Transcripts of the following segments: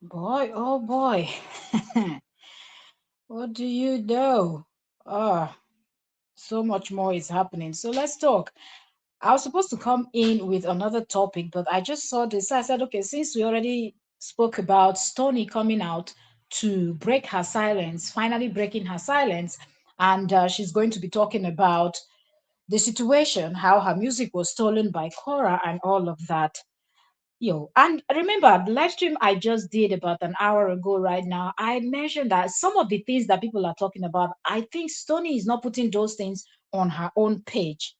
Boy, oh boy. What do you know? Ah, so much more is happening. So let's talk. I was supposed to come in with another topic, but I just saw this. I said, okay, since we already spoke about Stony coming out to break her silence, finally breaking her silence, and she's going to be talking about the situation, how her music was stolen by Korra and all of that. Yo, and remember the live stream I just did about an hour ago, right now, I mentioned that some of the things that people are talking about, I think Stony is not putting those things on her own page.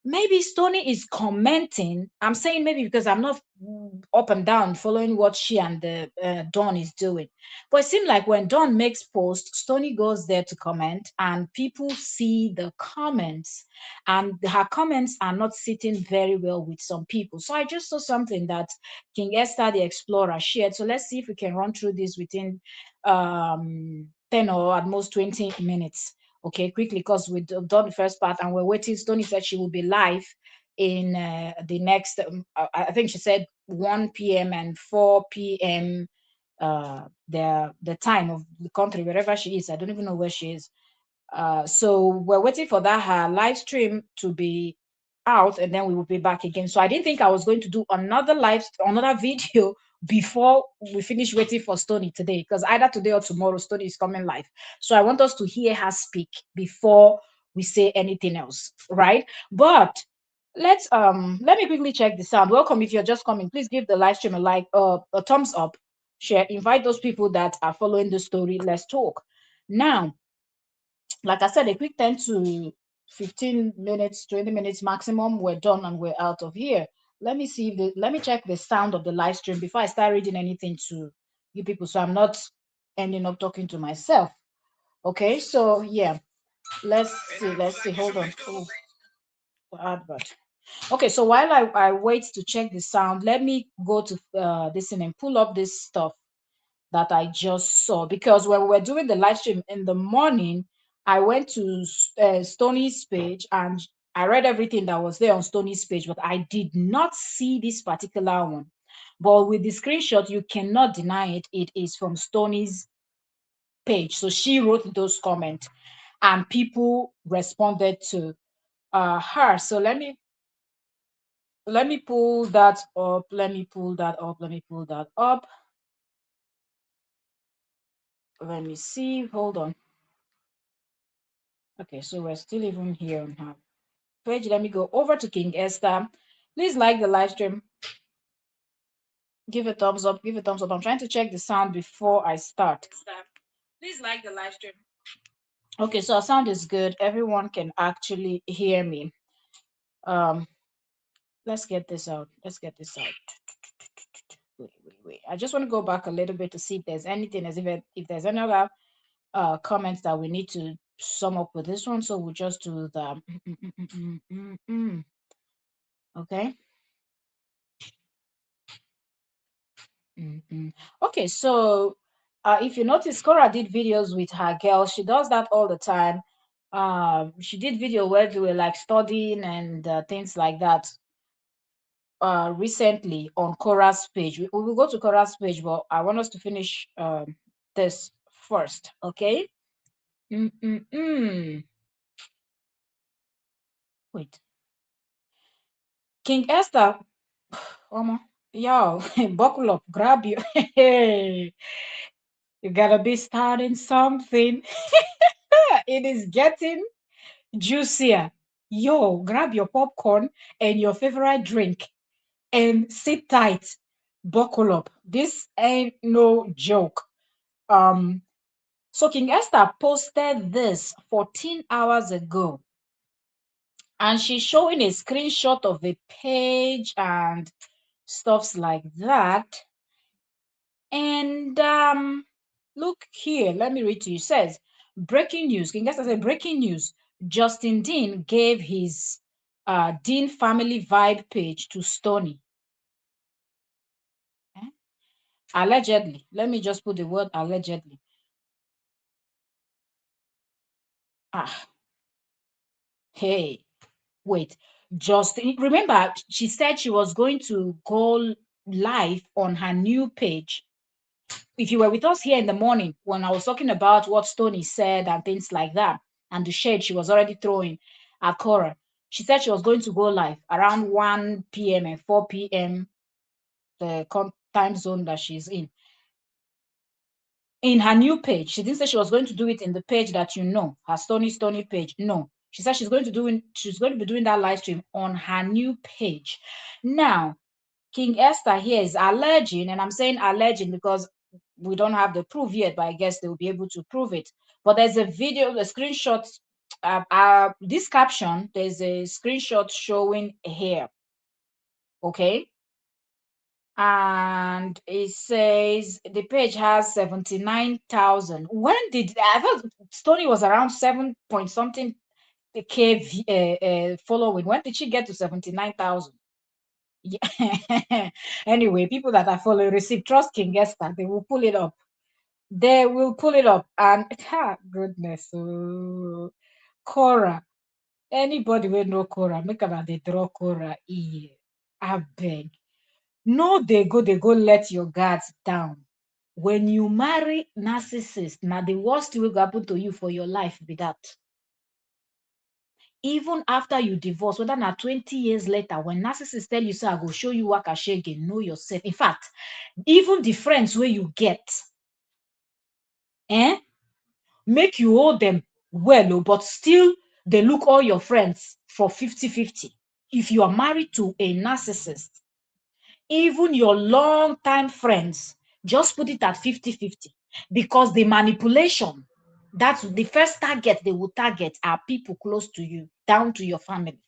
Maybe Stony is commenting. I'm saying maybe because I'm not up and down following what she and the Dawn is doing. But it seems like when Dawn makes posts, Stony goes there to comment, and people see the comments, and her comments are not sitting very well with some people. So I just saw something that King Esther the Explorer shared. So let's see if we can run through this within 10 or at most 20 minutes. Okay, quickly, because we've done the first part and we're waiting. Stony said she will be live in the next, I think she said 1 p.m. and 4 p.m. The time of the country, wherever she is. I don't even know where she is. So we're waiting for that her live stream to be out, and then we will be back again. So I didn't think I was going to do another video before we finish waiting for Stony today, because either today or tomorrow Stony is coming live. So I want us to hear her speak before we say anything else, right? But let me quickly check the sound. Welcome. If you're just coming, please give the live stream a like, a thumbs up, share, invite those people that are following the story. Let's talk now. Like I said, a quick 10 to 15 minutes, 20 minutes maximum, we're done and we're out of here. Let me check the sound of the live stream before I start reading anything to you people, so I'm not ending up talking to myself. Okay, so yeah, let's see, hold on. Oh, the advert. Okay, so while I wait to check the sound, let me go to this thing and pull up this stuff that I just saw, because when we were doing the live stream in the morning, I went to Stony's page and I read everything that was there on Stony's page, but I did not see this particular one. But with the screenshot, you cannot deny it. It is from Stony's page. So she wrote those comments and people responded to her. So let me pull that up. Let me pull that up. Let me pull that up. Let me see. Hold on. Okay, so we're still even here on her page. Let me go over to King Esther. Please like the live stream. Give a thumbs up. Give a thumbs up. I'm trying to check the sound before I start. Please like the live stream. Okay, so our sound is good. Everyone can actually hear me. Um, let's get this out. Let's get this out. Wait. I just want to go back a little bit to see if there's anything, as if there's any other comments that we need to sum up with this one. So we'll just do the okay. Okay, so if you notice, Cora did videos with her girls. She does that all the time. She did video where they were like studying and things like that. Recently on Cora's page, we will go to Cora's page, but I want us to finish this first, okay? Wait, King Esther, yo, buckle up, grab you. You gotta be starting something. It is getting juicier. Yo, grab your popcorn and your favorite drink and sit tight. Buckle up. This ain't no joke. Um, so King Esther posted this 14 hours ago, and she's showing a screenshot of a page and stuffs like that. And look here, let me read to you. It says, breaking news. King Esther said, breaking news. Justin Dean gave his Dean family vibe page to Stony. Eh? Allegedly. Let me just put the word allegedly. Ah, hey, wait. Justin, remember, she said she was going to go live on her new page. if you were with us here in the morning when I was talking about what Stony said and things like that, and the shade she was already throwing at Korra, she said she was going to go live around 1 p.m. and 4 p.m. the time zone that she's in her new page. She didn't say she was going to do it in the page that her Stony page. No, she said she's going to be doing that live stream on her new page. Now, King Esther here is alleging, and I'm saying alleging because we don't have the proof yet, but I guess they'll be able to prove it. But there's a video, the screenshot, this caption, there's a screenshot showing here. Okay. And it says the page has 79,000. When did I thought Stony was around 7 point something K following? When did she get to 79,000? Yeah. Anyway, people that are following receive trust King Esther, they will pull it up. They will pull it up. And goodness, oh, Korra. Anybody will know Korra. Make sure they draw Korra here. I beg. No, they go let your guards down. When you marry narcissist, now the worst will happen to you for your life be that. Even after you divorce, whether now 20 years later, when narcissists tell you, so I go show you what I share again, know yourself. In fact, even the friends where you get, make you hold them well, but still they look all your friends for 50-50. If you are married to a narcissist, even your long-time friends, just put it at 50-50, because the manipulation, that's the first target they will target are people close to you, down to your family.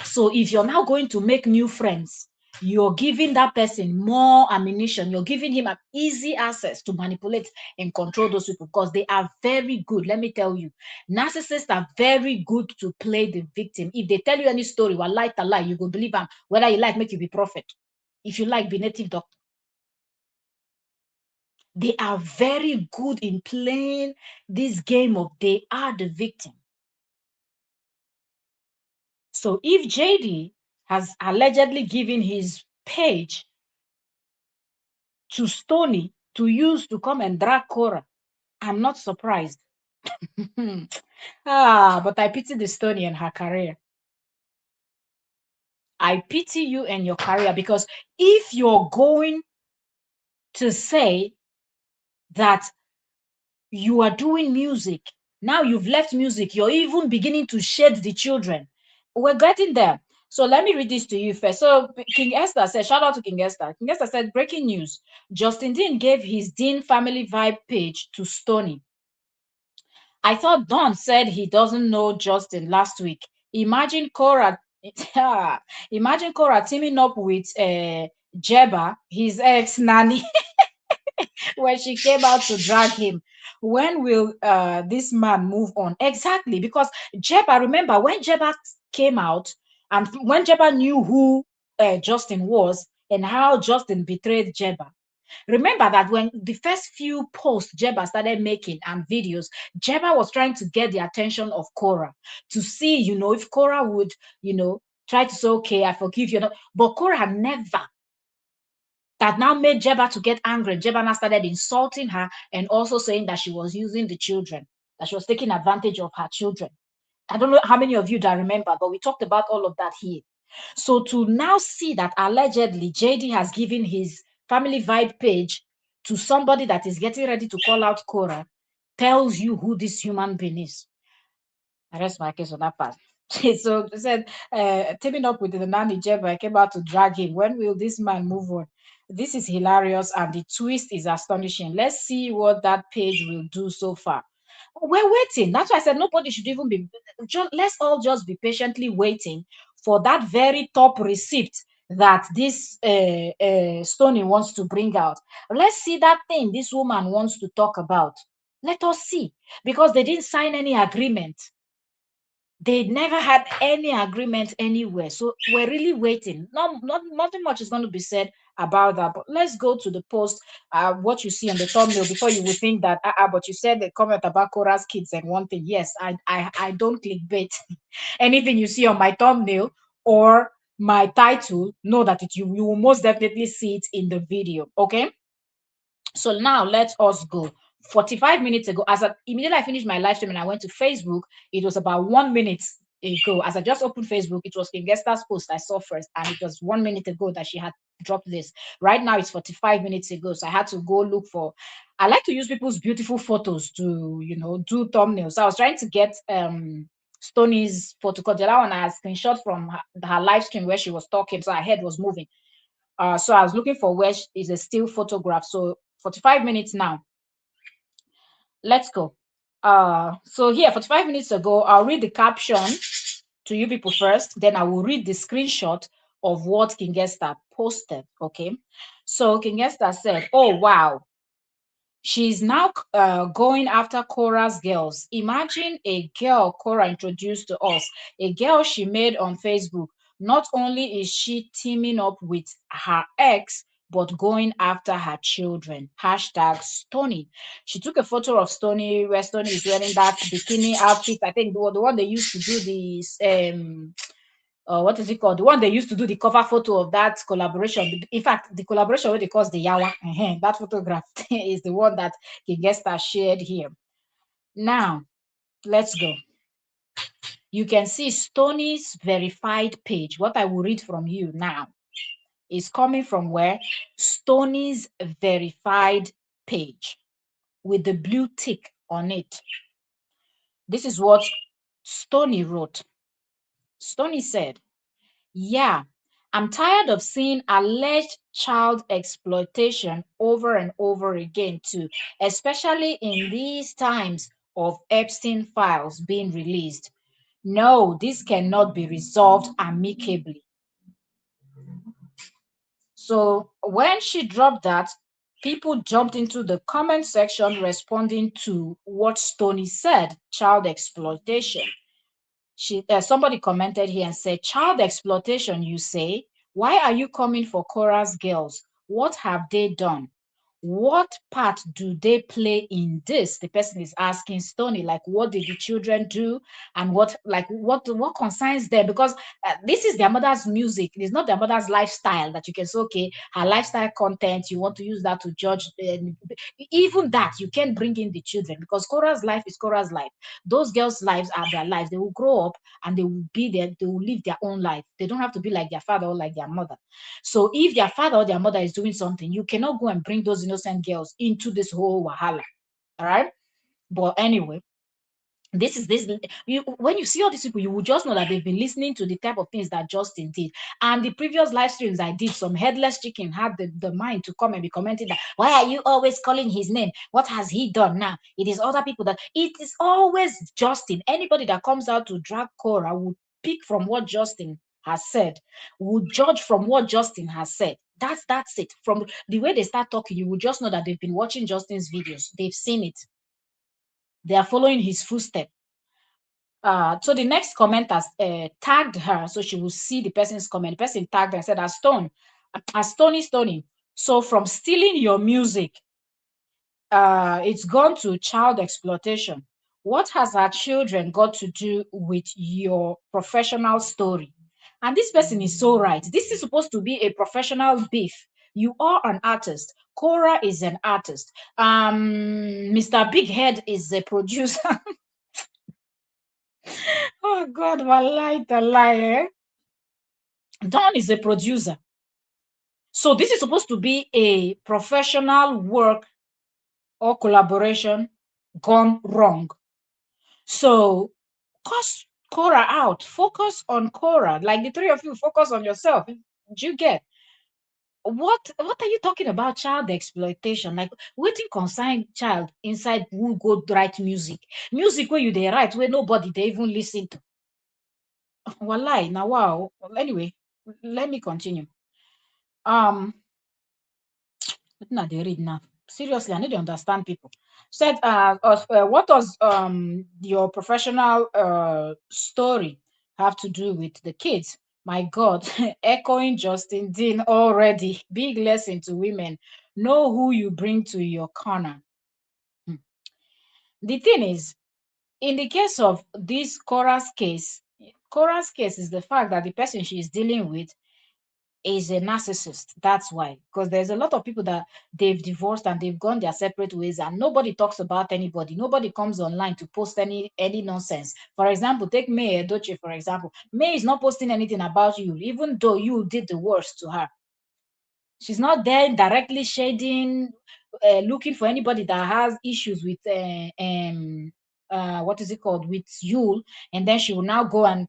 So if you're now going to make new friends, you're giving that person more ammunition. You're giving him an easy access to manipulate and control those people, because they are very good. Let me tell you, narcissists are very good to play the victim. If they tell you any story, well, lie to lie, you go believe them. Whether you like, make you be prophet. If you like, be native doctor. They are very good in playing this game of they are the victim. So if JD has allegedly given his page to Stony to use to come and drag Korra, I'm not surprised. But I pity the Stony and her career. I pity you and your career, because if you're going to say that you are doing music, now you've left music, you're even beginning to shed the children. We're getting there. So let me read this to you first. So King Esther said, shout out to King Esther. King Esther said, breaking news. Justin Dean gave his Dean Family Vibe page to Stony. I thought Don said he doesn't know Justin last week. Imagine Korra, imagine Korra teaming up with Jeba, his ex nanny, when she came out to drag him. When will this man move on? Exactly, because Jeba, remember when Jeba came out and when Jeba knew who Justin was and how Justin betrayed Jeba. Remember that when the first few posts Jeba started making and videos, Jeba was trying to get the attention of Korra to see, if Korra would, try to say, okay, I forgive you. But Korra never. That now made Jeba to get angry. Jeba now started insulting her and also saying that she was using the children, that she was taking advantage of her children. I don't know how many of you that remember, but we talked about all of that here. So to now see that allegedly JD has given his family vibe page to somebody that is getting ready to call out Korra tells you who this human being is. I rest my case on that part. So they said, teaming up with the nanny Jeba came out to drag him. When will this man move on? This is hilarious and the twist is astonishing. Let's see what that page will do so far. We're waiting. That's why I said nobody should even be. Let's all just be patiently waiting for that very top receipt that this Stony wants to bring out. Let's see that thing this woman wants to talk about. Let us see, because they didn't sign any agreement. They never had any agreement anywhere. So we're really waiting. Nothing much is going to be said about that. But let's go to the post, what you see on the thumbnail, before you would think that, but you said the comment about Korra's kids and one thing. Yes, I don't clickbait. Anything you see on my thumbnail or my title, know that you will most definitely see it in the video. Okay. So now let us go. 45 minutes ago, immediately I finished my live stream and I went to Facebook, it was about 1 minute ago. As I just opened Facebook, it was King Esther's post I saw first, and it was 1 minute ago that she had dropped this. Right now it's 45 minutes ago. So I had to go look for, I like to use people's beautiful photos to, do thumbnails. So I was trying to get Stony's photo, because the other one I had screenshot from her live stream where she was talking, so her head was moving. So I was looking for where is a still photograph. So 45 minutes now. Let's go. So here, 45 minutes ago, I'll read the caption to you people first. Then I will read the screenshot of what King Esther posted. Okay. So King Esther said, "Oh wow, she's now going after Korra's girls. Imagine a girl Korra introduced to us, a girl she made on Facebook. Not only is she teaming up with her ex, but going after her children. Hashtag Stony." She took a photo of Stony where Stony is wearing that bikini outfit. I think the one they used to do this what is it called? The one they used to do the cover photo of that collaboration. In fact, the collaboration what they call the Yawa, that photograph is the one that King Esther shared here. Now, let's go. You can see Stony's verified page. What I will read from you now is coming from where? Stony's verified page with the blue tick on it. This is what Stony wrote. Stony said, "Yeah, I'm tired of seeing alleged child exploitation over and over again too, especially in these times of Epstein files being released. No, this cannot be resolved amicably." So when she dropped that, people jumped into the comment section responding to what Stoney said, child exploitation. Somebody commented here and said, "Child exploitation, you say? Why are you coming for Korra's girls? What have they done? What part do they play in this?" The person is asking Stony, like, what did the children do, and what concerns them? Because this is their mother's music. It is not their mother's lifestyle that you can say, okay, her lifestyle content, you want to use that to judge. Even that, you can't bring in the children, because Korra's life is Korra's life. Those girls' lives are their lives. They will grow up and they will be there. They will live their own life. They don't have to be like their father or like their mother. So if their father or their mother is doing something, you cannot go and bring those innocent girls into this whole wahala. All right. But anyway, when you see all these people, you will just know that they've been listening to the type of things that Justin did. And the previous live streams I did, some headless chicken had the mind to come and be commenting that, why are you always calling his name? What has he done now? It is other people that it is always Justin. Anybody that comes out to drag Korra will pick from what Justin has said, will judge from what Justin has said. That's it. From the way they start talking, you will just know that they've been watching Justin's videos. They've seen it. They are following his footsteps. So the next commenter tagged her, so she will see the person's comment. The person tagged her and said, as Stony. So from stealing your music, it's gone to child exploitation. What has our children got to do with your professional story? And this person is so right. This is supposed to be a professional beef. You are an artist. Korra is an artist. Mr. Big Head is a producer. Oh God, wallahi tallahi, eh? Don is a producer. So this is supposed to be a professional work or collaboration gone wrong. So cuss Korra out. Focus on Korra. Like the three of you, focus on yourself. Do you get? What are you talking about? Child exploitation? Like waiting concern child inside who go write music. Music where you they write where nobody they even listen to. Wallahi, now wow. Anyway, let me continue. Wetin I dey read now? Seriously, I need to understand people. Said, what does your professional story have to do with the kids? My God, echoing Justin Dean already. Big lesson to women. Know who you bring to your corner. Hmm. The thing is, in the case of this Korra's case is the fact that the person she is dealing with is a narcissist. That's why, because there's a lot of people that they've divorced and they've gone their separate ways, and nobody talks about anybody. Nobody comes online to post any nonsense. For example, take May Edochie, for example. May is not posting anything about you, even though you did the worst to her. She's not there directly shading, looking for anybody that has issues with what is it called, with you, and then she will now go and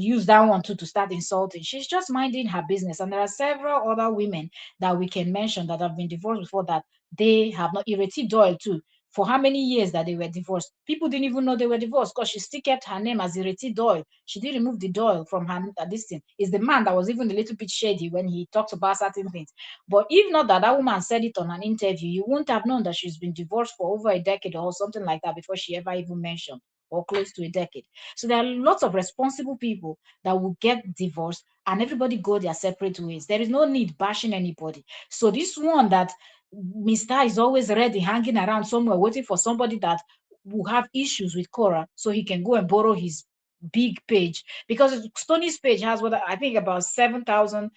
use that one too to start insulting. She's just minding her business. And there are several other women that we can mention that have been divorced before, that they have not. Ireti Doyle too. For how many years that they were divorced, people didn't even know they were divorced, because she still kept her name as Ireti Doyle. She did remove the Doyle from her this thing. Is the man that was even a little bit shady when he talks about certain things. But if not that that woman said it on an interview, you wouldn't have known that she's been divorced for over a decade or something like that before she ever even mentioned, or close to a decade. So there are lots of responsible people that will get divorced and everybody go their separate ways. There is no need bashing anybody. So this one that Mr. is always ready, hanging around somewhere, waiting for somebody that will have issues with Korra so he can go and borrow his big page, because Stony's page has what I think about 7,000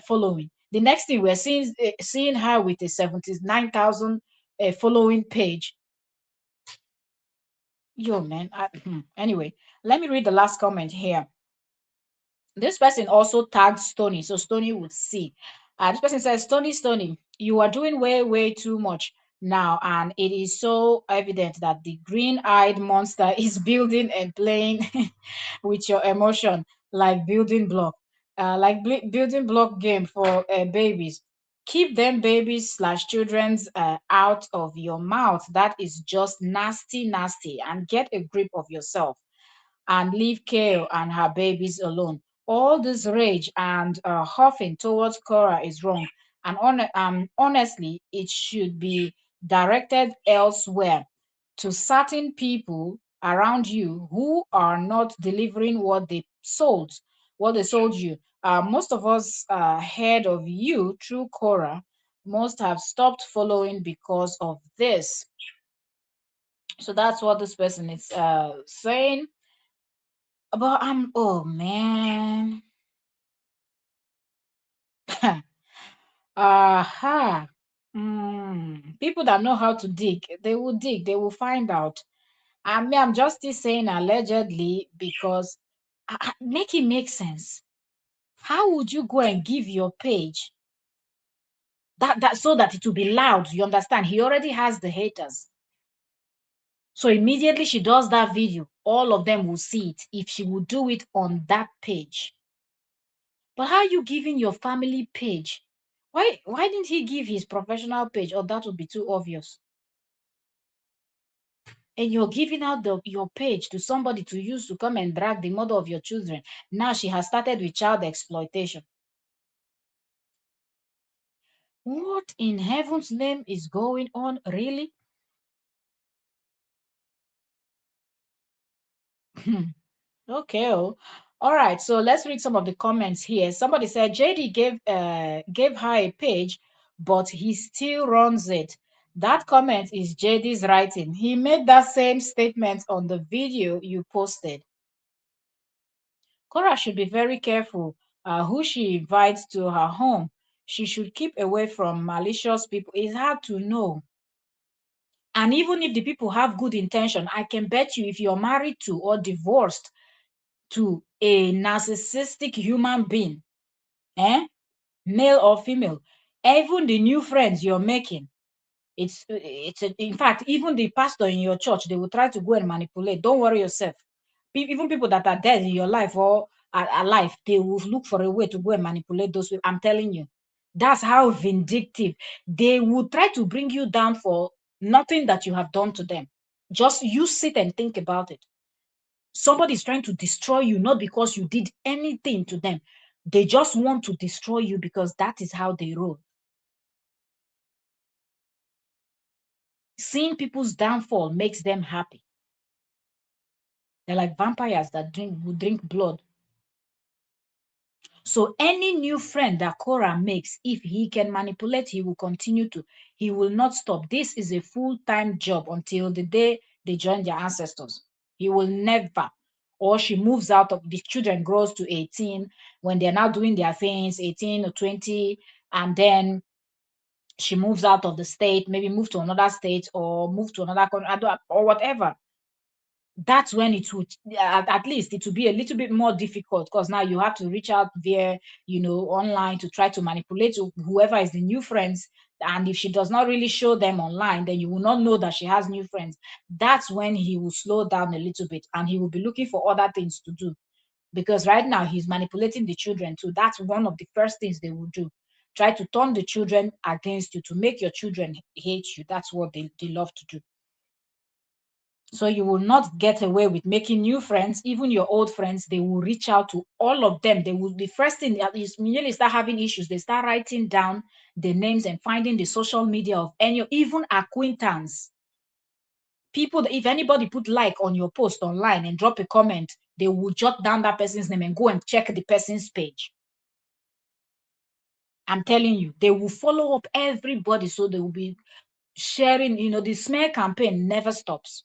following. The next thing we're seeing her with a 79,000 following page. Yo, man. Anyway, let me read the last comment here. This person also tagged Stony, so Stony would see. This person says, Stony, you are doing way too much now, and it is so evident that the green-eyed monster is building and playing with your emotion, like building block, building block game for babies. Keep them babies slash children's out of your mouth. That is just nasty, and get a grip of yourself and leave Kale and her babies alone. All this rage and huffing towards Korra is wrong, and honestly, it should be directed elsewhere, to certain people around you who are not delivering what they sold you. Most of us heard of you through Korra. Most have stopped following because of this. So that's what this person is saying. But oh man. Aha. People that know how to dig, they will find out. I mean, I'm just still saying allegedly because make it make sense. How would you go and give your page that so that it will be loud? You understand? He already has the haters. So immediately she does that video, all of them will see it if she would do it on that page. But how are you giving your family page? Why didn't he give his professional page? Or that would be too obvious. And you're giving out your page to somebody to use to come and drag the mother of your children. Now she has started with child exploitation. What in heaven's name is going on, really? Okay. Oh. All right. So let's read some of the comments here. Somebody said JD gave her a page, but he still runs it. That comment is JD's writing. He made that same statement on the video you posted. Cora should be very careful who she invites to her home. She should keep away from malicious people. It's hard to know. And even if the people have good intention, I can bet you if you're married to or divorced to a narcissistic human being, male or female, even the new friends you're making, in fact, even the pastor in your church, they will try to go and manipulate. Don't worry yourself. Even people that are dead in your life or are alive, they will look for a way to go and manipulate those people. I'm telling you, that's how vindictive. They will try to bring you down for nothing that you have done to them. Just you sit and think about it. Somebody is trying to destroy you, not because you did anything to them. They just want to destroy you because that is how they roll. Seeing people's downfall makes them happy. They're like vampires that will drink blood. So any new friend that Korra makes, if he can manipulate, he will continue to. He will not stop. This is a full-time job until the day they join their ancestors. He will never. or she moves out of the children, grows to 18 when they're now doing their things, 18 or 20, and then she moves out of the state, maybe move to another state or move to another country or whatever. That's when it would, at least it would be a little bit more difficult, because now you have to reach out via, online, to try to manipulate whoever is the new friends. And if she does not really show them online, then you will not know that she has new friends. That's when he will slow down a little bit and he will be looking for other things to do, because right now he's manipulating the children too. That's one of the first things they will do. Try to turn the children against you, to make your children hate you. That's what they love to do. So you will not get away with making new friends. Even your old friends, they will reach out to all of them. They will, the first thing is immediately start having issues. They start writing down the names and finding the social media of any, even acquaintance. People, if anybody put like on your post online and drop a comment, they will jot down that person's name and go and check the person's page. I'm telling you, they will follow up everybody. So they will be sharing, the smear campaign never stops.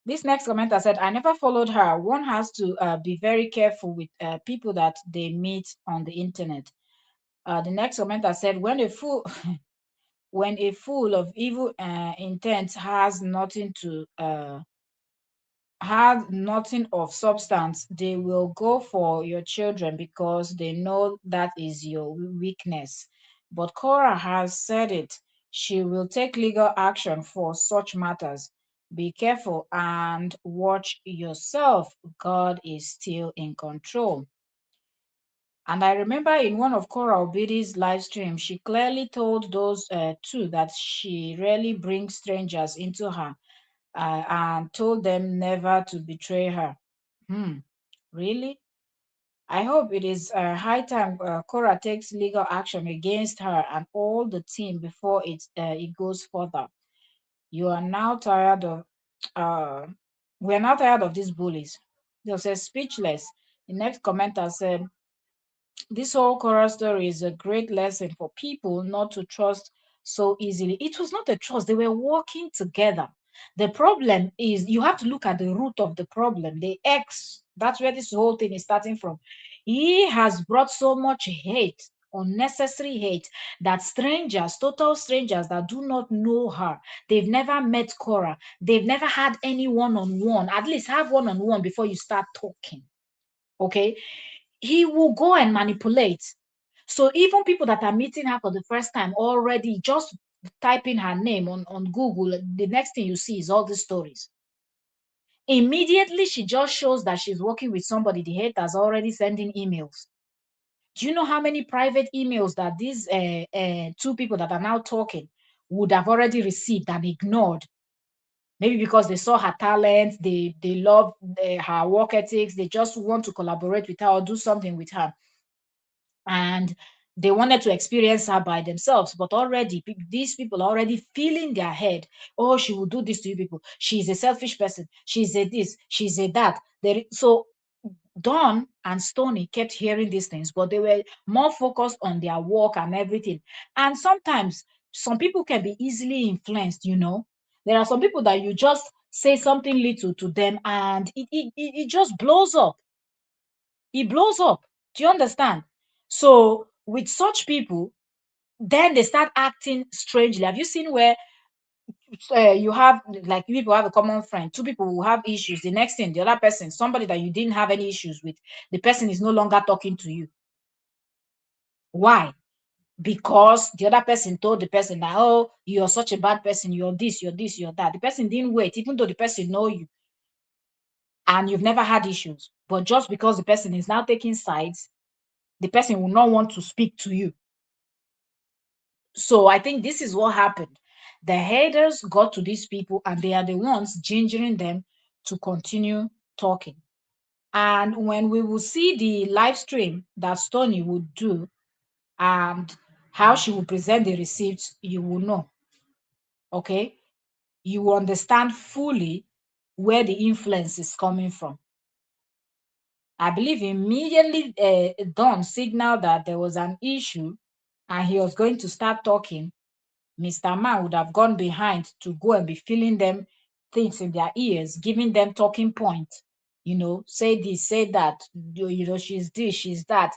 This next commenter said, I never followed her. One has to be very careful with people that they meet on the internet. The next commenter said, when a fool when a fool of evil intent has nothing of substance, they will go for your children because they know that is your weakness. But Korra has said it. She will take legal action for such matters. Be careful and watch yourself. God is still in control. And I remember in one of Korra Obidi's live stream, she clearly told those two that she rarely brings strangers into her, and told them never to betray her. Really? I hope it is high time Korra takes legal action against her and all the team before it goes further. You are now tired of, uh, we are now tired of these bullies. They said speechless. The next commenter said, this whole Korra story is a great lesson for people not to trust so easily. It was not a trust, they were working together. The problem is you have to look at the root of the problem, the ex. That's where this whole thing is starting from. He has brought so much hate, unnecessary hate, that strangers, total strangers that do not know her, they've never met Korra, they've never had any one-on-one. At least have one-on-one before you start talking. Okay, he will go and manipulate. So even people that are meeting her for the first time, already just typing her name on Google, the next thing you see is all these stories. Immediately she just shows that she's working with somebody, the haters already sending emails. Do you know how many private emails that these two people that are now talking would have already received and ignored? Maybe because they saw her talent, they love her work ethics, they just want to collaborate with her or do something with her, and they wanted to experience her by themselves. But already these people are already feeling their head. Oh, she will do this to you people. She's a selfish person. She's a this. She's a that. So Dawn and Stony kept hearing these things, but they were more focused on their work and everything. And sometimes some people can be easily influenced. There are some people that you just say something little to them and it just blows up. It blows up. Do you understand? So with such people, then they start acting strangely. Have you seen where you have, like, people have a common friend, two people will have issues. The next thing, the other person, somebody that you didn't have any issues with, the person is no longer talking to you. Why? Because the other person told the person that, oh, you're such a bad person, you're this, you're this, you're that. The person didn't wait, even though the person know you and you've never had issues. But just because the person is now taking sides, the person will not want to speak to you. So I think this is what happened. The haters got to these people and they are the ones gingering them to continue talking. And when we will see the live stream that Stony would do and how she will present the receipts, you will know. Okay? You will understand fully where the influence is coming from. I believe immediately Don signaled that there was an issue and he was going to start talking. Mr. Man would have gone behind to go and be filling them things in their ears, giving them talking points. say this, say that, she's this, she's that.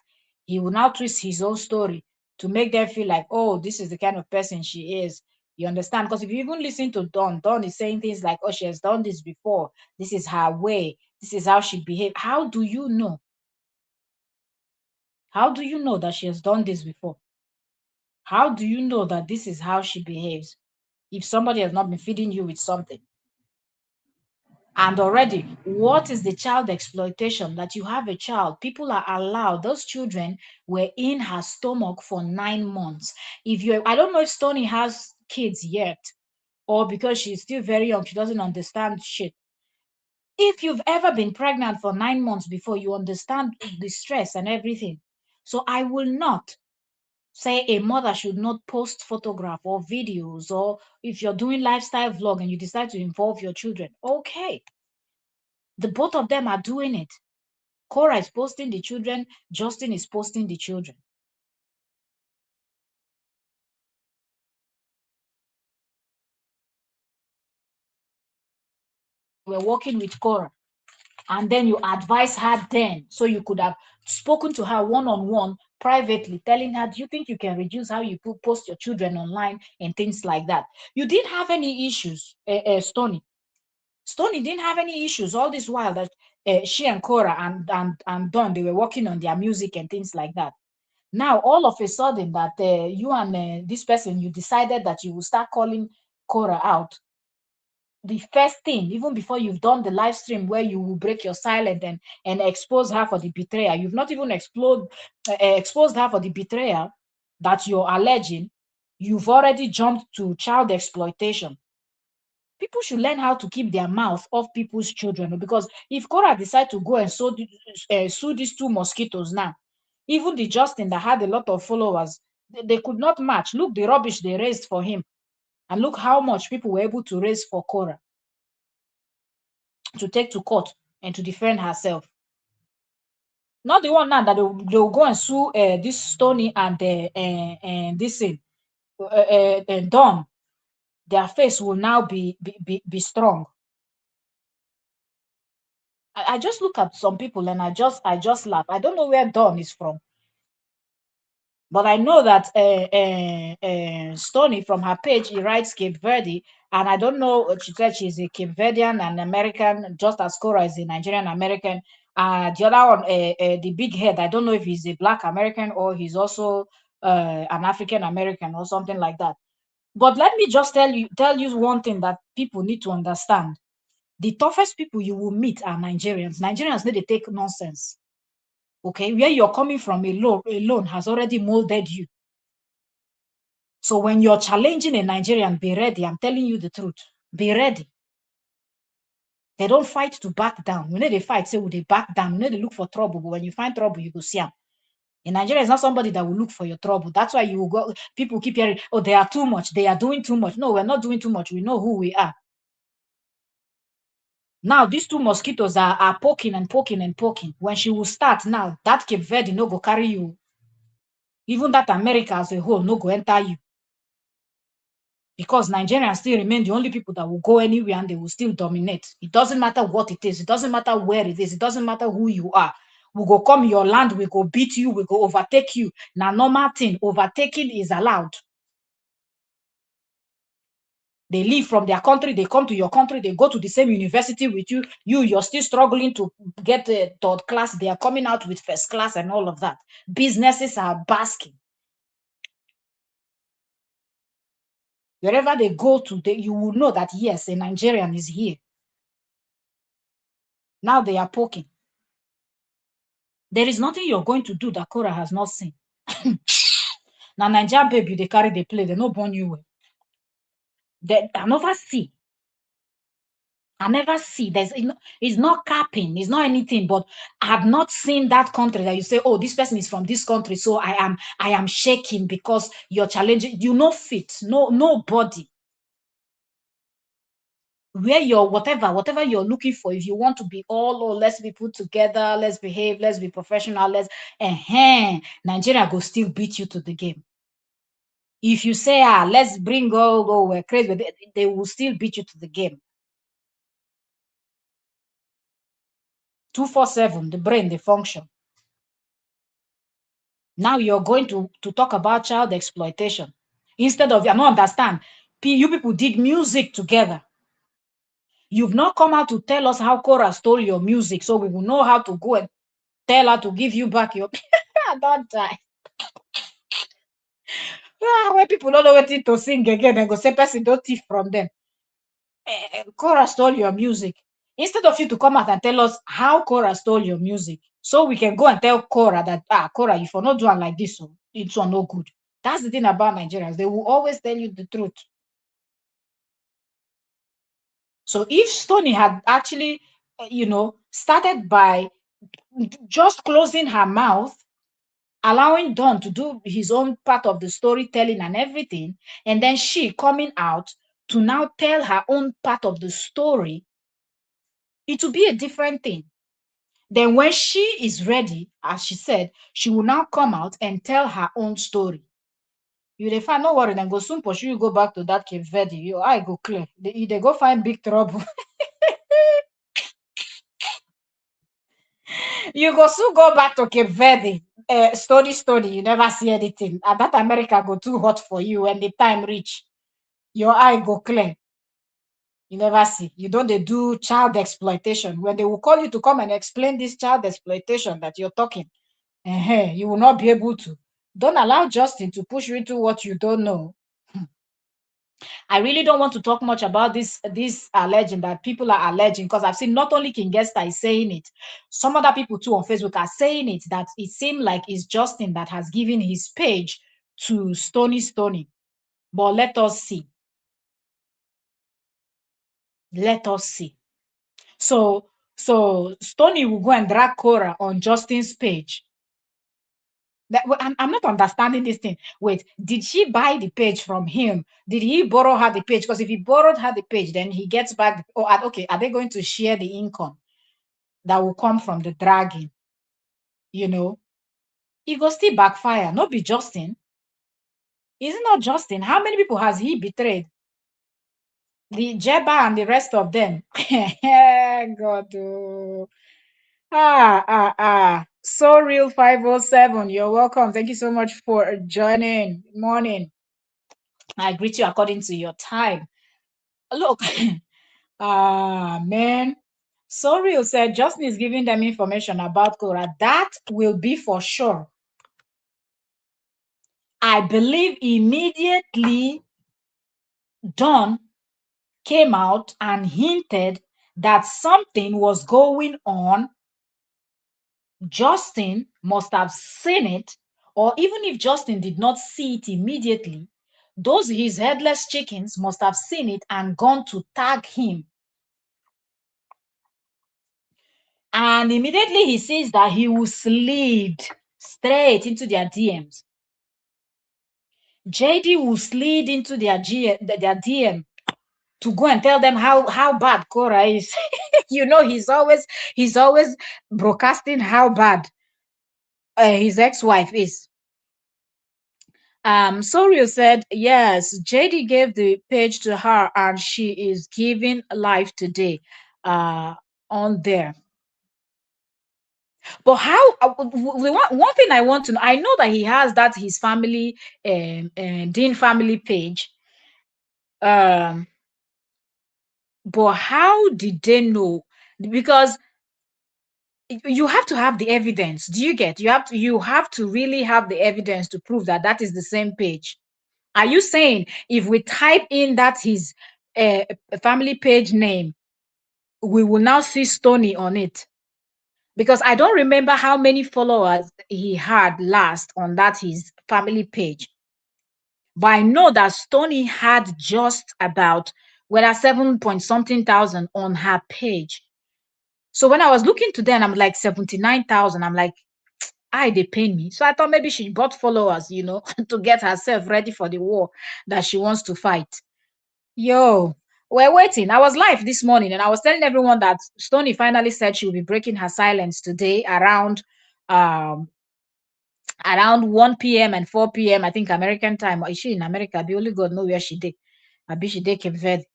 He will now twist his own story to make them feel like, oh, this is the kind of person she is. You understand? Because if you even listen to Dawn is saying things like, oh, she has done this before. This is her way. This is how she behaves. How do you know? How do you know that she has done this before? How do you know that this is how she behaves if somebody has not been feeding you with something? And already, what is the child exploitation? That you have a child, people are allowed, those children were in her stomach for 9 months. I don't know if Stony has kids yet, or because she's still very young, she doesn't understand shit. If you've ever been pregnant for 9 months before, you understand the stress and everything. So I will not say a mother should not post photograph or videos, or if you're doing lifestyle vlog and you decide to involve your children, okay. The both of them are doing it. Korra is posting the children, Justin is posting the children. We're working with Korra. And then you advise her then. So you could have spoken to her one-on-one privately, telling her, do you think you can reduce how you post your children online and things like that? You didn't have any issues, Stony. Stony didn't have any issues all this while that she and Korra and Don, they were working on their music and things like that. Now, all of a sudden that you and this person, you decided that you will start calling Korra out. The first thing, even before you've done the live stream where you will break your silence and expose her for the betrayal, you've not even exposed her for the betrayal that you're alleging. You've already jumped to child exploitation. People should learn how to keep their mouth off people's children, because if Korra decide to go and sue these two mosquitoes now, even the Justin that had a lot of followers, they could not match. Look the rubbish they raised for him, and look how much people were able to raise for Korra to take to court and to defend herself. Not the one now that they'll go and sue this Stony and this thing, Dawn. Their face will now be strong. I just look at some people and I just laugh. I don't know where Dawn is from, but I know that Stony, from her page, he writes Cape Verde, and I don't know. She said she's a Cape Verdean and American, just as Korra is a Nigerian American. The other one, the big head, I don't know if he's a Black American or he's also an African American or something like that. But let me just tell you one thing that people need to understand. The toughest people you will meet are Nigerians. Nigerians need to take nonsense. Okay, where you're coming from alone has already molded you. So when you're challenging a Nigerian, be ready. I'm telling you the truth. Be ready. They don't fight to back down. When they fight, say, will they back down? When they look for trouble, but when you find trouble, you go see them. In Nigeria, it's not somebody that will look for your trouble. That's why you will go. People keep hearing, oh, they are too much. They are doing too much. No, we're not doing too much. We know who we are. Now, these two mosquitoes are poking and poking and poking. When she will start now, that Cape Verde no go carry you. Even that America as a whole no go enter you. Because Nigerians still remain the only people that will go anywhere and they will still dominate. It doesn't matter what it is. It doesn't matter where it is. It doesn't matter who you are. We go come your land. We go beat you. We go overtake you. Now, normal thing. Overtaking is allowed. They leave from their country. They come to your country. They go to the same university with you. You're still struggling to get the third class. They are coming out with first class and all of that. Businesses are basking. Wherever they go to, you will know that, yes, a Nigerian is here. Now they are poking. There is nothing you're going to do that Korra has not seen. Now, Nigerian baby, they carry the play. They no born you well. I never see. I never see. It's not capping. It's not anything. But I have not seen that country that you say, oh, this person is from this country, so I am shaking because you're challenging. You no fit. Nobody. Where you're whatever you're looking for, if you want to be all, oh, let's be put together, let's behave, let's be professional, Nigeria go still beat you to the game. If you say, let's bring go, we're crazy, they will still beat you to the game. 247, the brain, the function. Now you're going to talk about child exploitation. Instead of, I don't understand. You people did music together. You've not come out to tell us how Korra stole your music, so we will know how to go and tell her to give you back your. Don't die. When people don't know what to sing again, they go say person don't thief from them. Korra stole your music. Instead of you to come out and tell us how Korra stole your music, so we can go and tell Korra that, Korra, if you're not doing like this, so it's no good. That's the thing about Nigerians. They will always tell you the truth. So if Stony had actually, started by just closing her mouth, allowing Don to do his own part of the storytelling and everything, and then she coming out to now tell her own part of the story, it will be a different thing. Then when she is ready, as she said, she will now come out and tell her own story. You dey find, no worry, then go soon pursue you go back to that Cape Verde. Your eye go clear. They go find big trouble. You go soon go back to Cape Verde. Stony, you never see anything. And that America go too hot for you when the time reach. Your eye go clear. You never see. You don't they do child exploitation. When they will call you to come and explain this child exploitation that you're talking, you will not be able to. Don't allow Justin to push you into what you don't know. I really don't want to talk much about this alleging that people are alleging, because I've seen not only King Gesta is saying it, some other people too on Facebook are saying it, that it seemed like it's Justin that has given his page to Stony. But let us see. Let us see. So Stony will go and drag Korra on Justin's page. I'm not understanding this thing. Wait, did she buy the page from him? Did he borrow her the page? Because if he borrowed her the page, then he gets back. Okay, are they going to share the income that will come from the dragging? It go still backfire. Not be Justin. Is it not Justin? How many people has he betrayed? The Jeba and the rest of them. God. Oh. So real 507. You're welcome. Thank you so much for joining. Good morning. I greet you according to your time. Look, man. So real said Justin is giving them information about Korra. That will be for sure. I believe immediately Don came out and hinted that something was going on. Justin must have seen it, or even if Justin did not see it immediately, those his headless chickens must have seen it and gone to tag him. And immediately he sees that, he will slid straight into their DMs. JD will slid into their DM to go and tell them how bad Korra is. He's always broadcasting how bad his ex-wife is. Sorio said, yes, JD gave the page to her and she is giving life today on there. But how, one thing I want to know, I know that he has that his family, Dean family page. But how did they know? Because you have to have the evidence. Do you get? You have to really have the evidence to prove that that is the same page. Are you saying if we type in that his family page name, we will now see Stony on it? Because I don't remember how many followers he had last on that his family page. But I know that Stony had just about 7 point something thousand on her page. So when I was looking to them, I'm like 79,000. I'm like, they pain me. So I thought maybe she bought followers, to get herself ready for the war that she wants to fight. Yo, we're waiting. I was live this morning and I was telling everyone that Stony finally said she will be breaking her silence today around 1 p.m. and 4 p.m. I think American time. Is she in America? The only God know where she did. Maybe she did Cape Verde.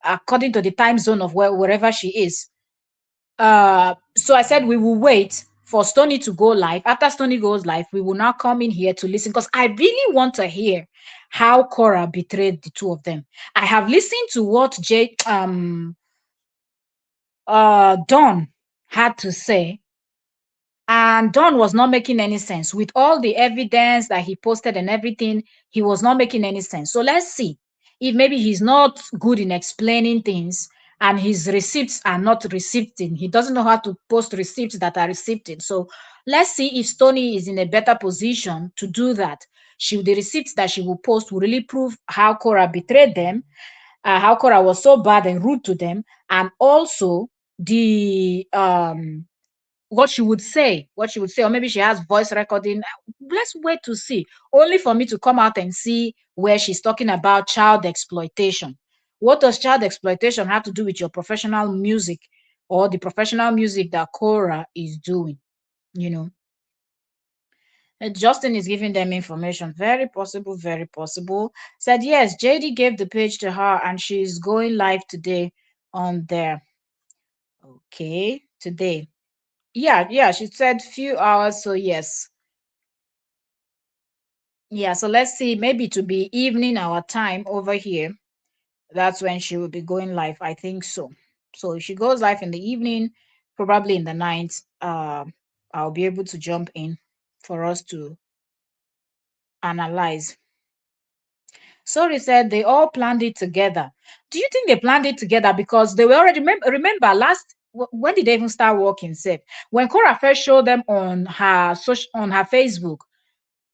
According to the time zone of wherever she is. So I said we will wait for Stony to go live. After Stony goes live, we will now come in here to listen because I really want to hear how Korra betrayed the two of them. I have listened to what Don had to say, and Don was not making any sense with all the evidence that he posted and everything. He was not making any sense. So let's see if maybe he's not good in explaining things and his receipts are not receipting. He doesn't know how to post receipts that are receipted. So let's see if Stony is in a better position to do that. The receipts that she will post will really prove how Korra betrayed them, how Korra was so bad and rude to them, and also the what she would say, or maybe she has voice recording. Let's wait to see, only for me to come out and see where she's talking about child exploitation. What does child exploitation have to do with your professional music or the professional music that Korra is doing? You know, Justin is giving them information. Very possible, very possible. Said yes, JD gave the page to her and she's going live today on there. Okay, today. Yeah, she said few hours, so yes. Yeah, so let's see, maybe to be evening our time over here. That's when she will be going live. I think so. So if she goes live in the evening, probably in the night, I'll be able to jump in for us to analyze. Sorry said they all planned it together. Do you think they planned it together because they were already remember last when did they even start working? Said when Cora first showed them on her social on her Facebook.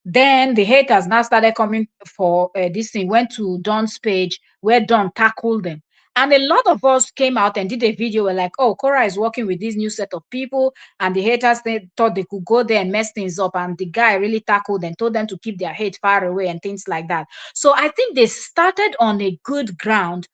Then the haters now started coming for this thing, went to Don's page where Don tackled them. And a lot of us came out and did a video. We're like, oh, Korra is working with this new set of people. And the haters, they thought they could go there and mess things up. And the guy really tackled and told them to keep their hate far away and things like that. So I think they started on a good ground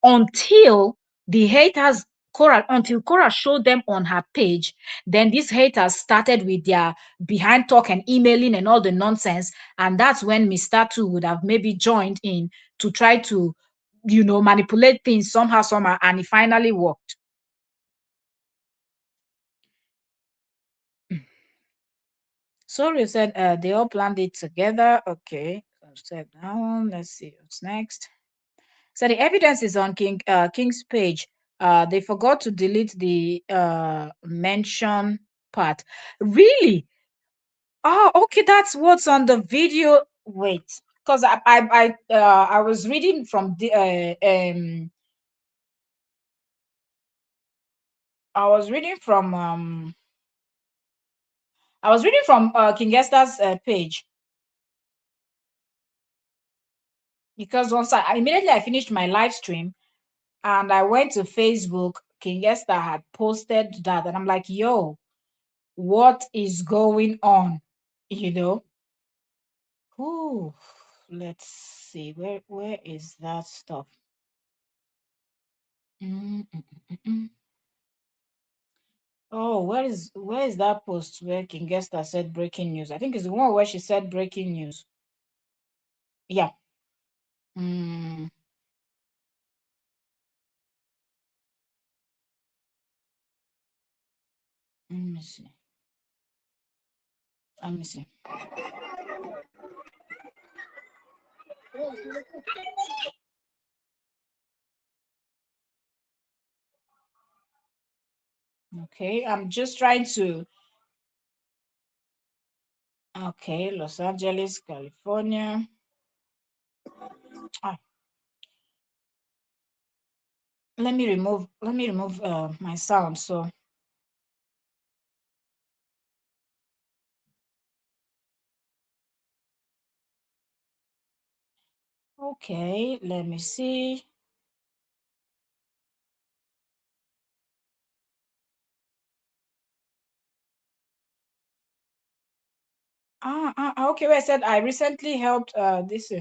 until the haters until Cora showed them on her page. Then these haters started with their behind talk and emailing and all the nonsense. And that's when Mr. Two would have maybe joined in to try to, manipulate things somehow, and it finally worked. Sorry, said they all planned it together. Okay. I've said that one. Let's see what's next. So the evidence is on King's page. They forgot to delete the mention part. Really? Oh, okay. That's what's on the video. Wait, because I was reading from the I was reading from King Esther's page, because once I immediately I finished my live stream and I went to Facebook. King Esther had posted that, and I'm like, yo, what is going on? You know? Ooh, let's see. Where is that stuff? Mm, mm, mm, mm. Oh, where is that post where King Esther said breaking news? I think it's the one where she said breaking news. Yeah. Mm, let me see. Let me see. Okay, I'm just trying to. Okay, Los Angeles, California. Ah, let me remove my sound. So okay, let me see. Okay. Well, I said I recently helped this.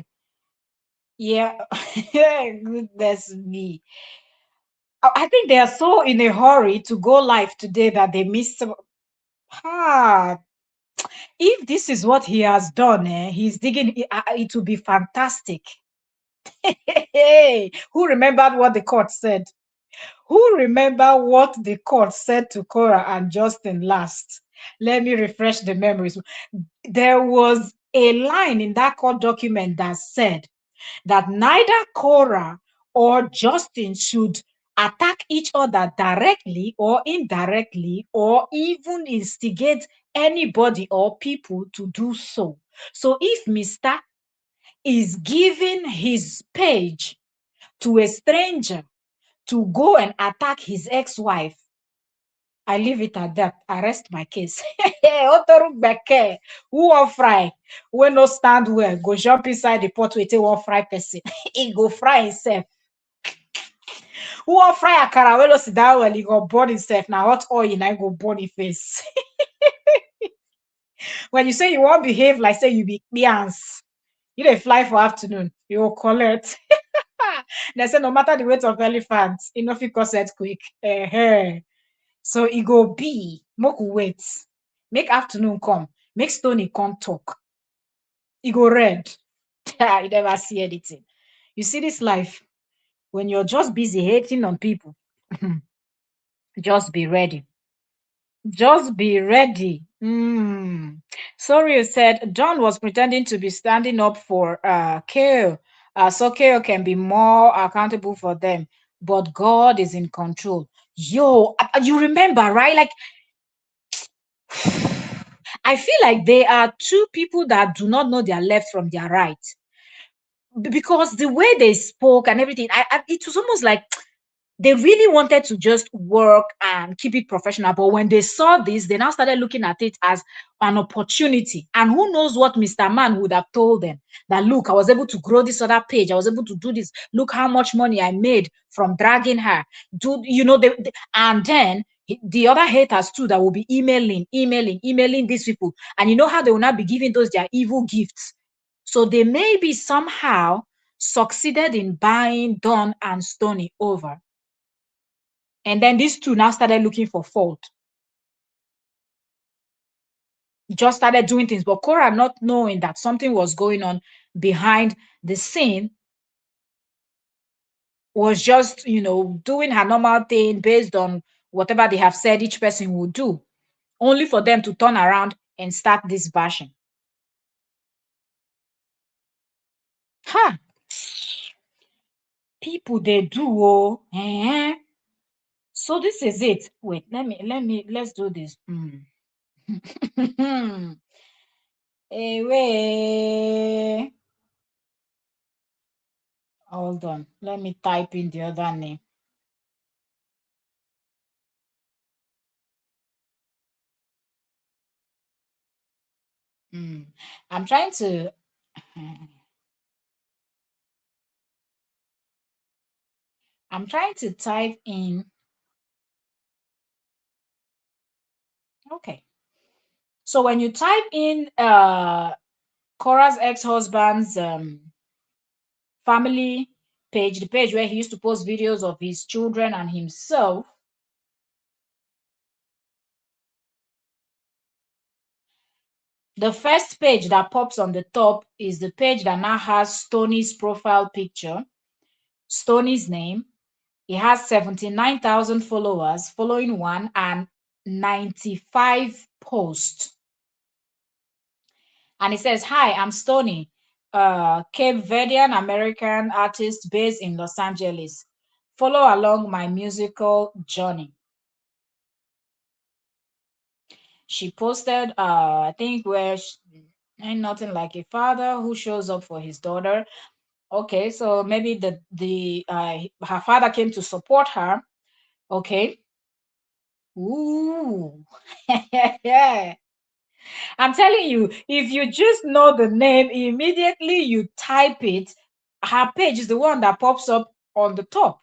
Yeah, goodness me. I think they are so in a hurry to go live today that they missed. Ah, if this is what he has done, he's digging. It will be fantastic. Hey, who remembered what the court said? Who remember what the court said to Korra and Justin last? Let me refresh the memories. There was a line in that court document that said that neither Korra or Justin should attack each other directly or indirectly or even instigate anybody or people to do so. So if Mr. is giving his page to a stranger to go and attack his ex-wife, I leave it at that. I rest my case. Who will fry? We no stand well. Go jump inside the pot with a one fry person. He go fry himself. Who will fry akara? We no sit down well. He go burn himself. Now hot oil and I go burn his face. When you say you won't behave like say you be Beyonce, you dey fly for afternoon. You will collect. They say no matter the weight of elephants, it no fit cause earthquake. So it go be, make we wait. Make afternoon come. Make Stony come talk. It go red. You never see anything. You see this life, when you're just busy hating on people, just be ready. Just be ready. Sorry, you said John was pretending to be standing up for Kale. So Kale can be more accountable for them. But God is in control. Yo, you remember, right? Like, I feel like they are two people that do not know their left from their right. Because the way they spoke and everything, it was almost like they really wanted to just work and keep it professional. But when they saw this, they now started looking at it as an opportunity. And who knows what Mr. Man would have told them that, look, I was able to grow this other page. I was able to do this. Look how much money I made from dragging her. And then the other haters too that will be emailing these people. And you know how they will not be giving those their evil gifts. So they maybe somehow succeeded in buying Dawn and Stony over. And then these two now started looking for fault. Just started doing things. But Korra, not knowing that something was going on behind the scene, was just, doing her normal thing based on whatever they have said each person would do, only for them to turn around and start this bashing. Ha! People, they do, oh. So this is it. Wait, let's do this. Away. Hold on. Let me type in the other name. I'm trying to type in. Okay. So when you type in Korra's ex-husband's family page, the page where he used to post videos of his children and himself, the first page that pops on the top is the page that now has Stony's profile picture, Stony's name. He has 79,000 followers, following one, and 95 posts. And it says, "Hi, I'm Stony, Cape Verdean American artist based in Los Angeles. Follow along my musical journey." She posted, I think, where ain't nothing like a father who shows up for his daughter. Okay, so maybe her father came to support her. Okay. Ooh. Yeah. I'm telling you, if you just know the name, immediately you type it, her page is the one that pops up on the top.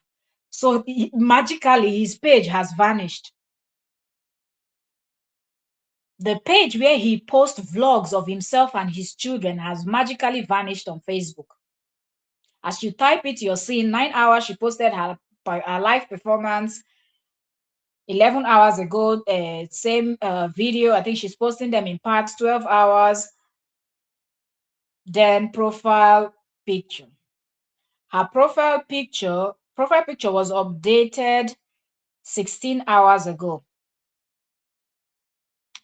So magically, his page has vanished. The page where he posts vlogs of himself and his children has magically vanished on Facebook. As you type it, you're seeing 9 hours. She posted her live performance 11 hours ago. Same video. I think she's posting them in parts, 12 hours. Then profile picture. Her profile picture Profile picture was updated 16 hours ago.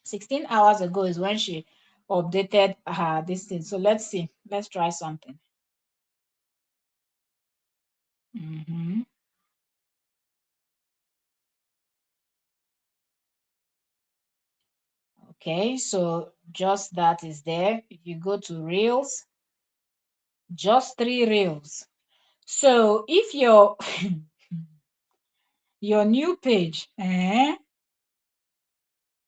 16 hours ago is when she updated her this thing. So let's see. Let's try something. Okay, so just that is there. If you go to Reels, just 3 Reels. So if your your new page,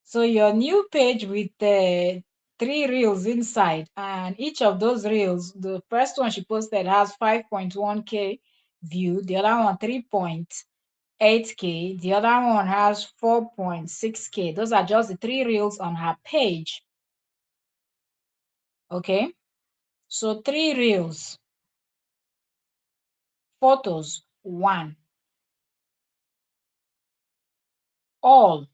so your new page with the 3 Reels inside, and each of those Reels, the first one she posted has 5.1K view, the other one 3.8K, the other one has 4.6K. Those are just the 3 Reels on her page. Okay, so 3 Reels, photos 1, all.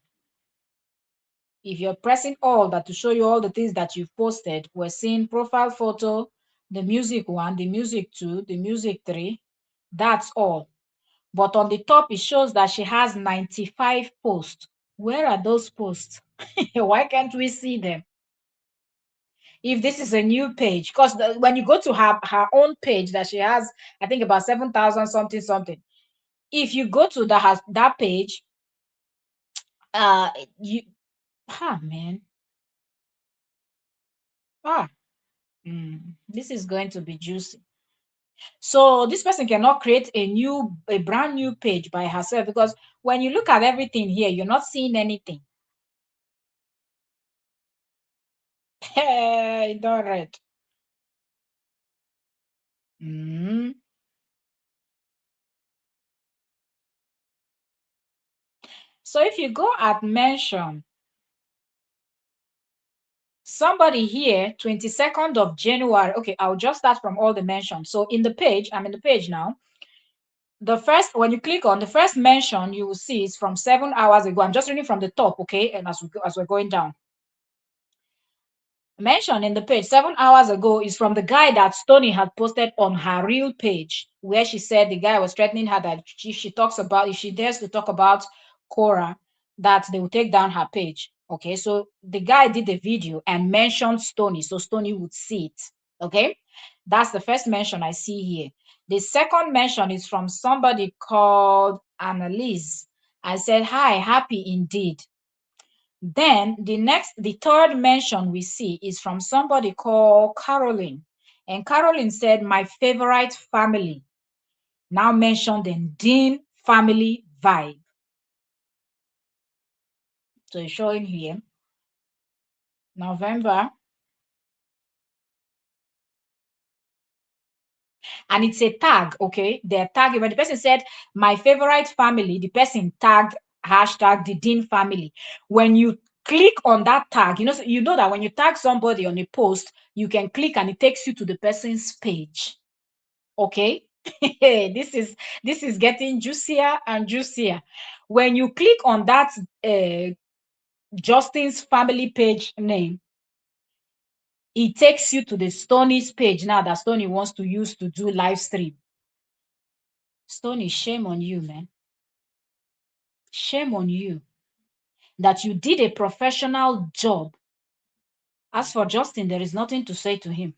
If you're pressing all that to show you all the things that you've posted, we're seeing profile photo, the music 1, the music 2, the music 3. That's all. But on the top, it shows that she has 95 posts. Where are those posts? Why can't we see them? If this is a new page, because when you go to her own page that she has, I think about 7,000 something something. If you go to that page, you man, ah, this is going to be juicy. So this person cannot create a brand new page by herself, because when you look at everything here, you're not seeing anything. Hey, don't read. So if you go at mention, somebody here, 22nd of January. Okay, I'll just start from all the mentions. So in the page, I'm in the page now. The first, when you click on the first mention, you will see it's from 7 hours ago. I'm just reading from the top, okay? And as we're going down. Mentioned in the page 7 hours ago is from the guy that Stony had posted on her real page, where she said the guy was threatening her that if she dares to talk about Korra, that they will take down her page. Okay, so the guy did a video and mentioned Stony, so Stony would see it. Okay, that's the first mention I see here. The second mention is from somebody called Annalise. I said, hi, happy indeed. Then the third mention we see is from somebody called Caroline. And Caroline said, my favorite family. Now mentioned the Dean family vibe. So it's showing here. November. And it's a tag, okay? They're tagging. When the person said, my favorite family, the person tagged hashtag the Dean family. When you click on that tag, you know that when you tag somebody on a post, you can click and it takes you to the person's page. Okay. this is getting juicier and juicier. When you click on that Justin's family page name, it takes you to the Stony's page now that Stony wants to use to do live stream. Stony, shame on you, man. Shame on you that you did a professional job. As for Justin, there is nothing to say to him.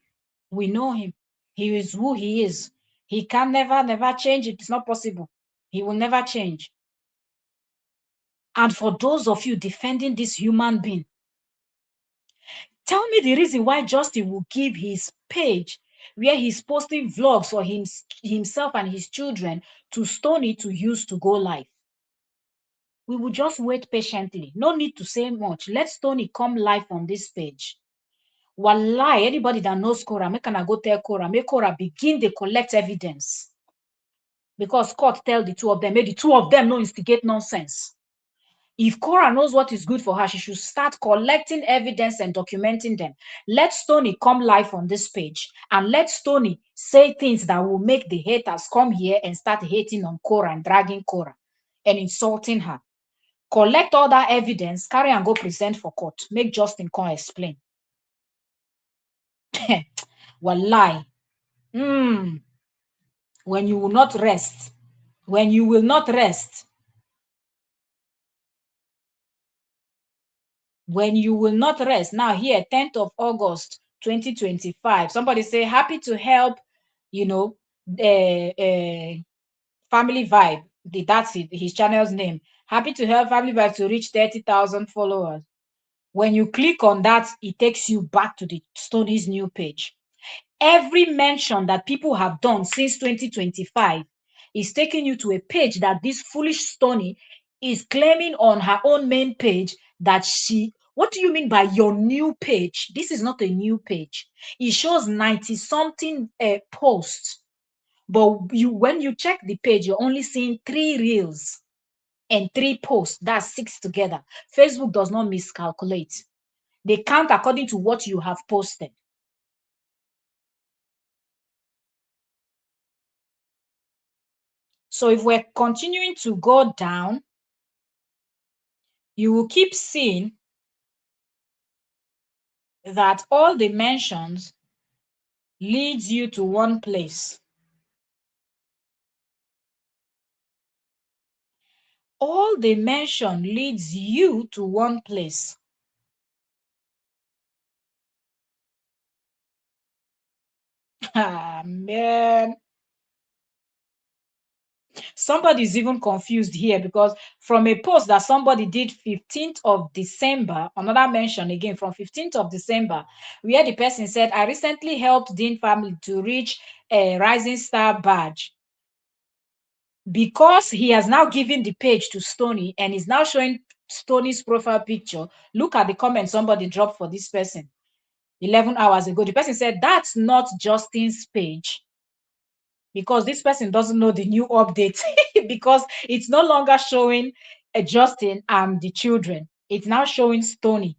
We know him. He is who he is. He can never change. It's not possible. He will never change. And for those of you defending this human being, tell me the reason why Justin will give his page where he's posting vlogs for himself and his children to Stony to use to go live. We will just wait patiently. No need to say much. Let Stony come live on this page. Wallahi, anybody that knows Korra, make I go tell Korra, make Korra begin to collect evidence. Because court tell the two of them, make the two of them no instigate nonsense. If Korra knows what is good for her, she should start collecting evidence and documenting them. Let Stony come live on this page and let Stony say things that will make the haters come here and start hating on Korra and dragging Korra and insulting her. Collect all that evidence, carry and go present for court. Make Justin come explain. Wallahi. When you will not rest, When you will not rest. When you will not rest. Now here, 10th of August, 2025. Somebody say, happy to help, you know, Family Vibe. That's it, his channel's name. Happy to help Family Vibe to reach 30,000 followers. When you click on that, it takes you back to the Stony's new page. Every mention that people have done since 2025 is taking you to a page that this foolish Stony is claiming on her own main page that she. What do you mean by your new page? This is not a new page. It shows 90 something posts, but when you check the page, you're only seeing 3 reels and 3 posts. That's 6 together. Facebook does not miscalculate. They count according to what you have posted. So if we're continuing to go down, you will keep seeing that all the mentions leads you to one place. All the mention leads you to one place. Ah, man. Somebody's even confused here because from a post that somebody did 15th of December, another mention again from 15th of December, where the person said, I recently helped Dean family to reach a Rising Star badge. Because he has now given the page to Stony and is now showing Stony's profile picture, look at the comment somebody dropped for this person 11 hours ago. The person said, that's not Justin's page, because this person doesn't know the new update because it's no longer showing Justin and the children. It's now showing Stony.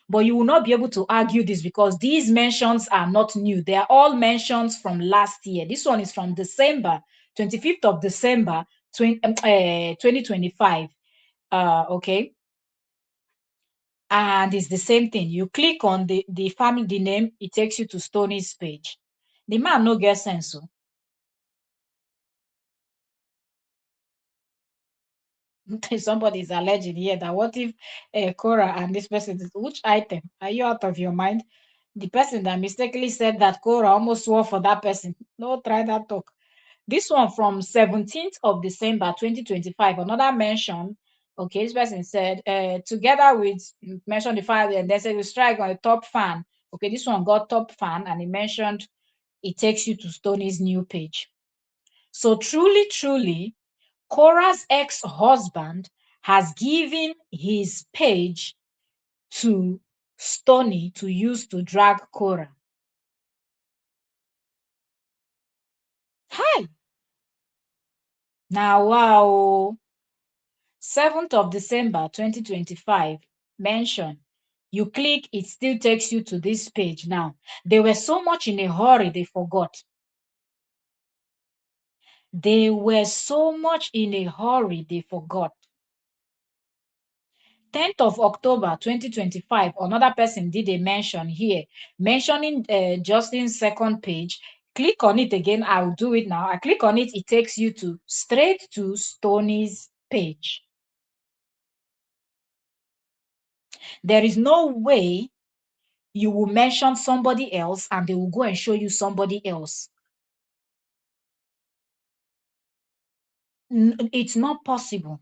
But you will not be able to argue this because these mentions are not new. They are all mentions from last year. This one is from December, 25th of December, 2025. Okay. And it's the same thing. You click on the family, the name, it takes you to Stony's page. The man no get sense. So. Somebody is alleging here that what if Korra and this person, which item? Are you out of your mind? The person that mistakenly said that Korra almost swore for that person. No, try that talk. This one from 17th of December 2025, another mention. Okay, this person said, together with, mentioned the file, and they said we strike on the top fan. Okay, this one got top fan, and he mentioned it takes you to Stoney's new page. So truly, Korra's ex-husband has given his page to Stony to use to drag Korra. Hi. Now, wow. 7th of December 2025, mention. You click, it still takes you to this page now. They were so much in a hurry, they forgot. They were so much in a hurry, they forgot. 10th of October 2025, another person did a mention here, mentioning Justin's second page. Click on it again. I'll do it now. I click on it. It takes you to straight to Stoney's page. There is no way you will mention somebody else and they will go and show you somebody else. It's not possible.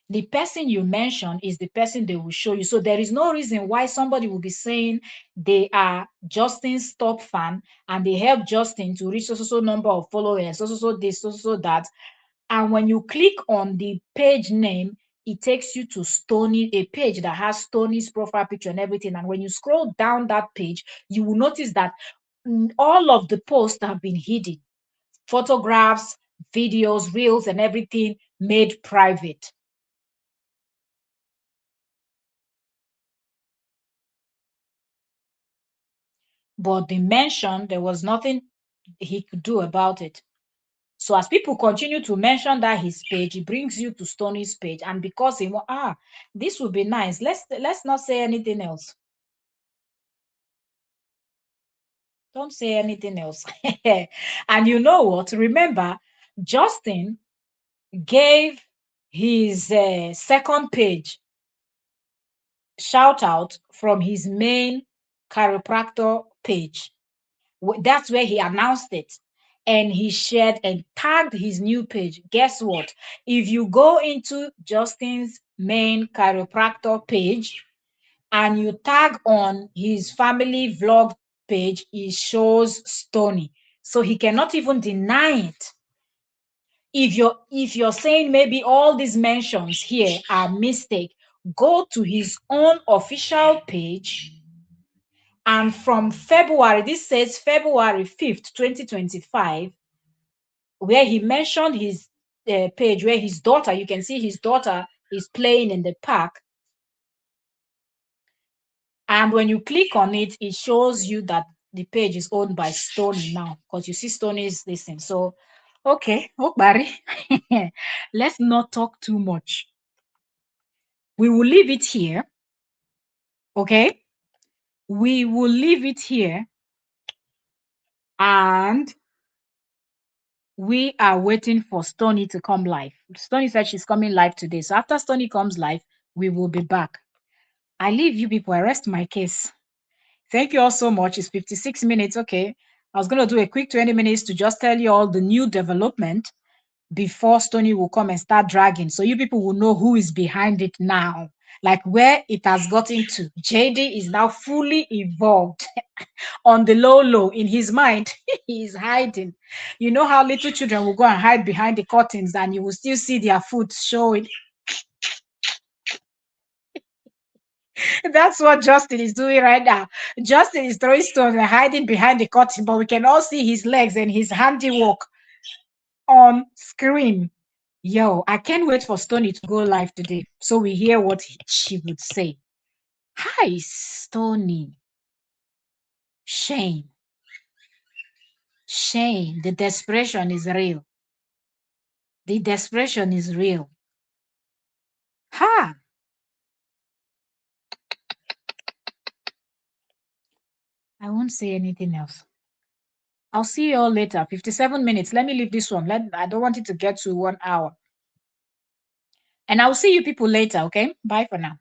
The person you mention is the person they will show you. So there is no reason why somebody will be saying they are Justin's top fan and they help Justin to reach so number of followers, so this, so that. And when you click on the page name, it takes you to Stony, a page that has Stony's profile picture and everything. And when you scroll down that page, you will notice that all of the posts have been hidden. Photographs, videos, reels, and everything made private. But the mention, there was nothing he could do about it. So as people continue to mention that his page, it brings you to Stony's page. And because he want, this would be nice. Let's not say anything else. Don't say anything else. And you know what? Remember, Justin gave his second page shout out from his main chiropractor page. That's where he announced it. And he shared and tagged his new page. Guess what? If you go into Justin's main chiropractor page and you tag on his family vlog page, it shows Stony. So he cannot even deny it. If you're saying maybe all these mentions here are mistake, go to his own official page. And from February, this says February 5th, 2025, where he mentioned his page where his daughter, you can see his daughter is playing in the park. And when you click on it, it shows you that the page is owned by Stony now, because you see Stony's listing. So, okay, Barry, let's not talk too much. We will leave it here. Okay, we will leave it here, and we are waiting for Stony to come live. Stony said she's coming live today. So after Stony comes live, we will be back. I leave you people. I rest my case. Thank you all so much. It's 56 minutes. Okay. I was going to do a quick 20 minutes to just tell you all the new development before Stony will come and start dragging. So you people will know who is behind it now, like where it has gotten to. JD is now fully evolved. On the low in his mind. He is hiding. You know how little children will go and hide behind the curtains and you will still see their foot showing. That's what Justin is doing right now. Justin is throwing stones and hiding behind the curtain, but we can all see his legs and his handiwork on screen. Yo, I can't wait for Stony to go live today so we hear what she would say. Hi, Stony. Shame. Shame. The desperation is real. The desperation is real. Ha! I won't say anything else. I'll see you all later. 57 minutes. Let me leave this one. I don't want it to get to 1 hour. And I'll see you people later, okay? Bye for now.